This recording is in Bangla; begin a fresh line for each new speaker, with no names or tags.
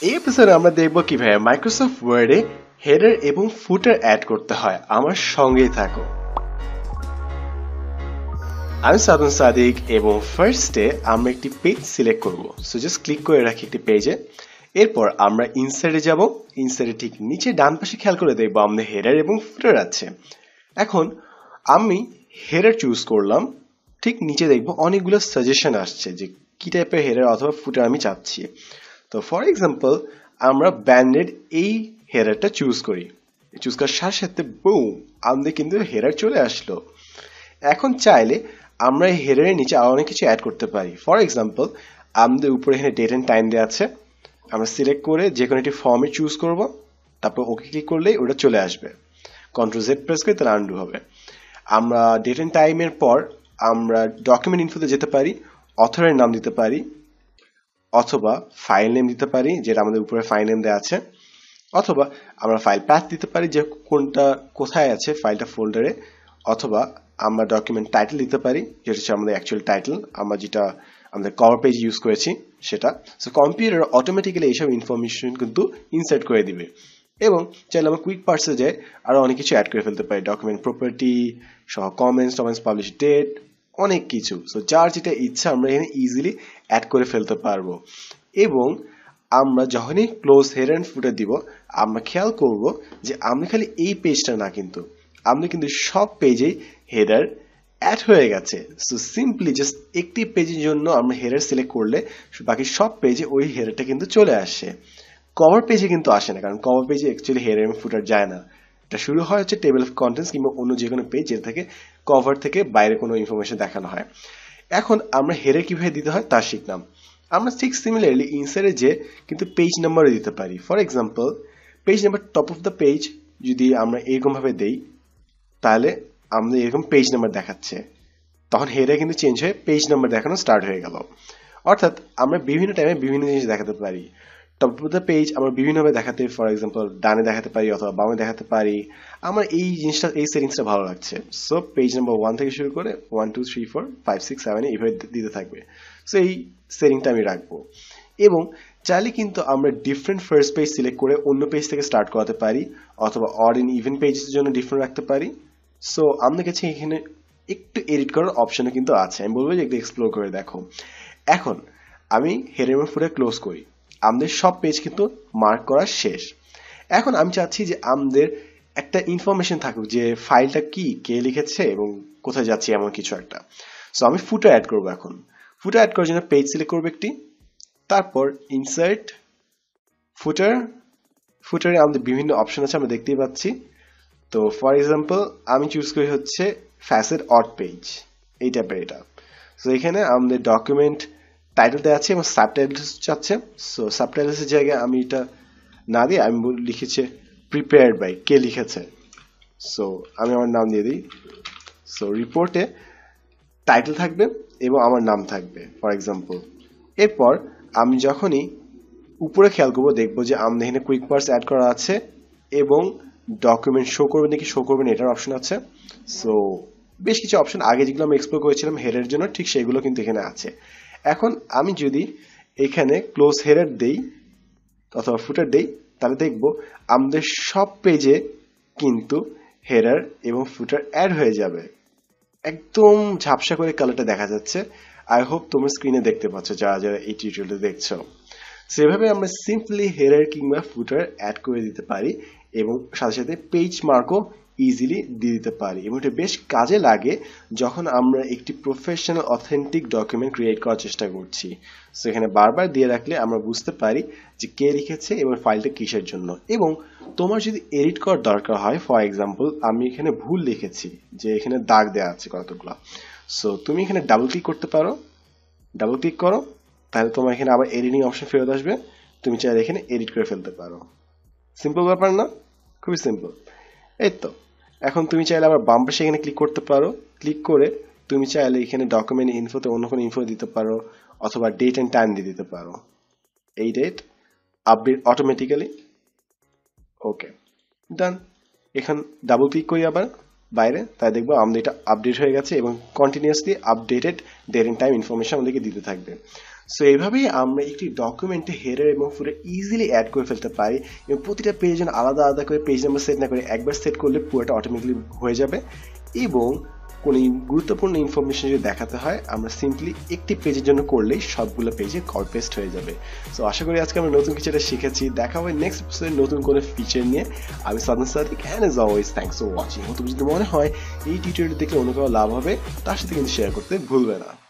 এই এপিসোডে আমরা দেখব কিভাবে মাইক্রোসফট ওয়ার্ডে হেডার এবং ফুটার অ্যাড করতে হয়। আমার সঙ্গেই থাকো। আমি সাদন সাদিক এবং ফার্স্টে আমরা একটি পেজ সিলেক্ট করব। সো জাস্ট ক্লিক করে রাখি একটি পেজে। এরপর আমরা ইনসাইডে যাব। ইনসাইডে ঠিক নিচে ডান পাশে খেয়াল করে দেখবো আমাদের হেডার এবং ফুটার আছে। এখন আমি হেডার চুজ করলাম। ঠিক নিচে দেখবো অনেকগুলো সাজেশন আসছে যে কি টাইপের হেডার অথবা ফুটার আমি চাচ্ছি। তো ফর এক্সাম্পল আমরা ব্যান্ডেড এই হেডারটা চুজ করি। চুজ করার সাথে সাথে বুম আমাদের কিন্তু হেডার চলে আসলো। এখন চাইলে আমরা এই হেডারের নিচে আরো অনেক কিছু অ্যাড করতে পারি। ফর এক্সাম্পল আমাদের উপরে এখানে ডেট এন্ড টাইম দেওয়া আছে। আমরা সিলেক্ট করে যে কোনো একটি ফর্মে চুজ করব, তারপর ওকে ক্লিক করলেই ওটা চলে আসবে। কন্ট্রোল জেড প্রেস করে তাহলে আনডু হবে। আমরা ডেট এন্ড টাইমের পর আমরা ডকুমেন্ট ইনফোতে যেতে পারি, অথরের নাম দিতে পারি, অথবা ফাইল নেম দিতে পারি যেটা আমাদের উপরে ফাইল নেম দেওয়া আছে, অথবা আমরা ফাইল প্যাথ দিতে পারি যে কোনটা কোথায় আছে ফাইলটা ফোল্ডারে, অথবা আমরা ডকুমেন্ট টাইটেল দিতে পারি যেটা হচ্ছে আমাদের অ্যাকচুয়াল টাইটেল, আমরা যেটা আমাদের কভার পেজ ইউজ করেছি সেটা। সো কম্পিউটার অটোমেটিক্যালি এইসব ইনফরমেশন কিন্তু ইনসার্ট করে দিবে। এবং চাইলে আমরা কুইক পার্সে যাই আরো অনেক কিছু অ্যাড করে ফেলতে পারি, ডকুমেন্ট প্রপার্টি সহ কমেন্টস পাবলিশ ডেট, অনেক কিছু। সো যার যেটা ইচ্ছা আমরা এখানে ইজিলি অ্যাড করে ফেলতে পারবো। এবং আমরা যখনই ক্লোজ হেডার এন্ড ফুটার দিব আমরা খেয়াল করব যে আমরা খালি এই পেজটা না, কিন্তু আমরা কিন্তু সব পেজেই হেডার অ্যাড হয়ে গেছে। সো সিম্পলি জাস্ট একটি পেজের জন্য আমরা হেডার সিলেক্ট করলে বাকি সব পেজে ওই হেডারটা কিন্তু চলে আসে। কভার পেজে কিন্তু আসে না, কারণ কভার পেজে অ্যাকচুয়ালি হেডার এবং ফুটার যায় না। এটা শুরু হয় হচ্ছে টেবিল অফ কন্টেন্টস কিংবা অন্য যে কোনো পেজ যেটা থেকে কভার থেকে বাইরে কোনো ইনফরমেশন দেখানো হয়। এখন আমরা হেডার কিভাবে দিতে হয় তা শিখলাম। আমরা ঠিক সিমিলারলি ইনসাইডে যে কিন্তু পেজ নাম্বারও দিতে পারি। For example page number top of the page যদি আমরা এরকম ভাবে দেই তাহলে আমাদের এরকম পেজ নাম্বার দেখাচ্ছে, তখন হেডার কিন্তু চেঞ্জ হয়ে পেজ নাম্বার দেখানো স্টার্ট হয়ে গেল। অর্থাৎ আমরা বিভিন্ন টাইমে বিভিন্ন জিনিস দেখাতে পারি। টপ অফ দ্য পেজ আমরা বিভিন্নভাবে দেখাতে, ফর এক্সাম্পল ডানে দেখাতে পারি অথবা বামে দেখাতে পারি। আমার এই জিনিসটা এই সেটিংসটা ভালো লাগছে। সো পেজ নাম্বার 1 থেকে শুরু করে 1 2 3 4 5 6 7 এইভাবে দিতে থাকবে। সো এই সেটিংটা আমি রাখবো। এবং চাইলে কিন্তু আমরা ডিফারেন্ট ফার্স্ট পেজ সিলেক্ট করে অন্য পেজ থেকে স্টার্ট করাতে পারি, অথবা অড এন্ড ইভেন পেজের জন্য ডিফারেন্ট রাখতে পারি। সো আমাদের কাছে এখানে একটু এডিট করার অপশনও কিন্তু আছে, আমি বলবো যে একটু এক্সপ্লোর করে দেখো। এখন আমি হেডার এবং ফুটার ক্লোজ করি, আমাদের সব পেজ কিন্তু মার্ক করা শেষ। এখন আমি চাচ্ছি যে আমাদের একটা ইনফরমেশন থাকুক যে ফাইলটা কি, কে লিখেছে এবং কোথায় যাচ্ছে, এমন কিছু একটা। সো আমি ফুটার অ্যাড করবো। এখন ফুটার অ্যাড করার জন্য পেজ সিলেক্ট করবো একটি, তারপর ইনসার্ট ফুটার। ফুটারে আমাদের বিভিন্ন অপশন আছে আমরা দেখতেই পাচ্ছি। তো ফর এক্সাম্পল আমি চুজ করি হচ্ছে ফ্যাসেট অড পেজ, এই টাইপের এটা। সো এখানে আমাদের ডকুমেন্ট টাইটেল দেওয়া আছে এবং সাবটাইটেলস চাচ্ছে। সো সাবটাইটেলসের জায়গায় আমি এটা না দিয়ে আমি লিখেছি প্রিপেয়ার্ড বাই, কে লিখেছে। সো আমি আমার নাম দিয়ে দিই। সো রিপোর্টে টাইটেল থাকবে এবং আমার নাম থাকবে ফর এক্সাম্পল। এরপর আমি যখনই উপরে খেয়াল করবো দেখবো যে আমাদের এখানে কুইক পার্স অ্যাড করা আছে এবং ডকুমেন্ট শো করবে নাকি শো করবে না এটার অপশন আছে। সো বেশ কিছু অপশন আগে যেগুলো আমি এক্সপ্লোর করেছিলাম হেডারের জন্য ঠিক সেগুলো কিন্তু এখানে আছে। এখন আমি যদি এখানে ক্লোজ হেডার দেই অথবা ফুটার দেই তাহলে দেখবো আমাদের সব পেজে কিন্তু হেডার এবং ফুটার অ্যাড হয়ে যাবে। একদম ঝাপসা করে কালারটা দেখা যাচ্ছে। আই হোপ তোমরা স্ক্রিনে দেখতে পাচ্ছ যারা যারা এই টিউটোরিয়ালটা দেখছো। সেভাবে আমরা সিম্পলি হেডার কিংবা ফুটার অ্যাড করে দিতে পারি এবং সাথে সাথে পেজ মার্কও ইজিলি দিয়ে দিতে পারি। এবং এটা বেশ কাজে লাগে যখন আমরা একটি প্রফেশনাল অথেন্টিক ডকুমেন্ট ক্রিয়েট করার চেষ্টা করছি। সেখানে বারবার দিয়ে রাখলে আমরা বুঝতে পারি যে কে লিখেছে এবং ফাইলটা কিসের জন্য। এবং তোমার যদি এডিট করার দরকার হয়, ফর এক্সাম্পল আমি এখানে ভুল লিখেছি যে এখানে দাগ দেওয়া আছে কতগুলো, সো তুমি এখানে ডাবল ক্লিক করতে পারো। ডাবল ক্লিক করো, তাহলে তোমার এখানে আবার এডিটিং অপশন ফেরত আসবে, তুমি চাইলে এখানে এডিট করে ফেলতে পারো। সিম্পল ব্যাপার না? খুবই সিম্পল। এই তো এখন তুমি চাইলে আবার বাম পাশে এখানে ক্লিক করতে পারো। ক্লিক করে তুমি চাইলে এখানে ডকুমেন্ট ইনফোতে অন্য কোনো ইনফো দিতে পারো, অথবা ডেট এন্ড টাইম দিয়ে দিতে পারো। এই ডেট আপডেট অটোমেটিক্যালি। ওকে, ডান। এখন ডাবল ক্লিক করি আবার বাইরে, তাই দেখবো আমাদের এটা আপডেট হয়ে গেছে এবং continuously updated date and time information আমাদেরকে দিতে থাকবে। সো এইভাবেই আমরা একটি ডকুমেন্টে হেডার এবং ফুটার ইজিলি অ্যাড করে ফেলতে পারি এবং প্রতিটা পেজের জন্য আলাদা আলাদা করে পেজ নাম্বার সেট না করে একবার সেট করলে পুরোটা অটোমেটিকলি হয়ে যাবে। এবং কোনো গুরুত্বপূর্ণ ইনফরমেশন যদি দেখাতে হয় আমরা সিম্পলি একটি পেজের জন্য করলেই সবগুলো পেজে কপি পেস্ট হয়ে যাবে। সো আশা করি আজকে আমরা নতুন কিছু একটা শিখেছি। দেখা হবে নেক্সট এপিসোডে নতুন কোনো ফিচার নিয়ে। আমি Sadan Sadik, and as always thanks for watching. তোমার যদি মনে হয় এই টিউটোরিয়াল দেখলে অন্য কারো লাভ হবে তার সাথে কিন্তু শেয়ার করতে ভুলবে না।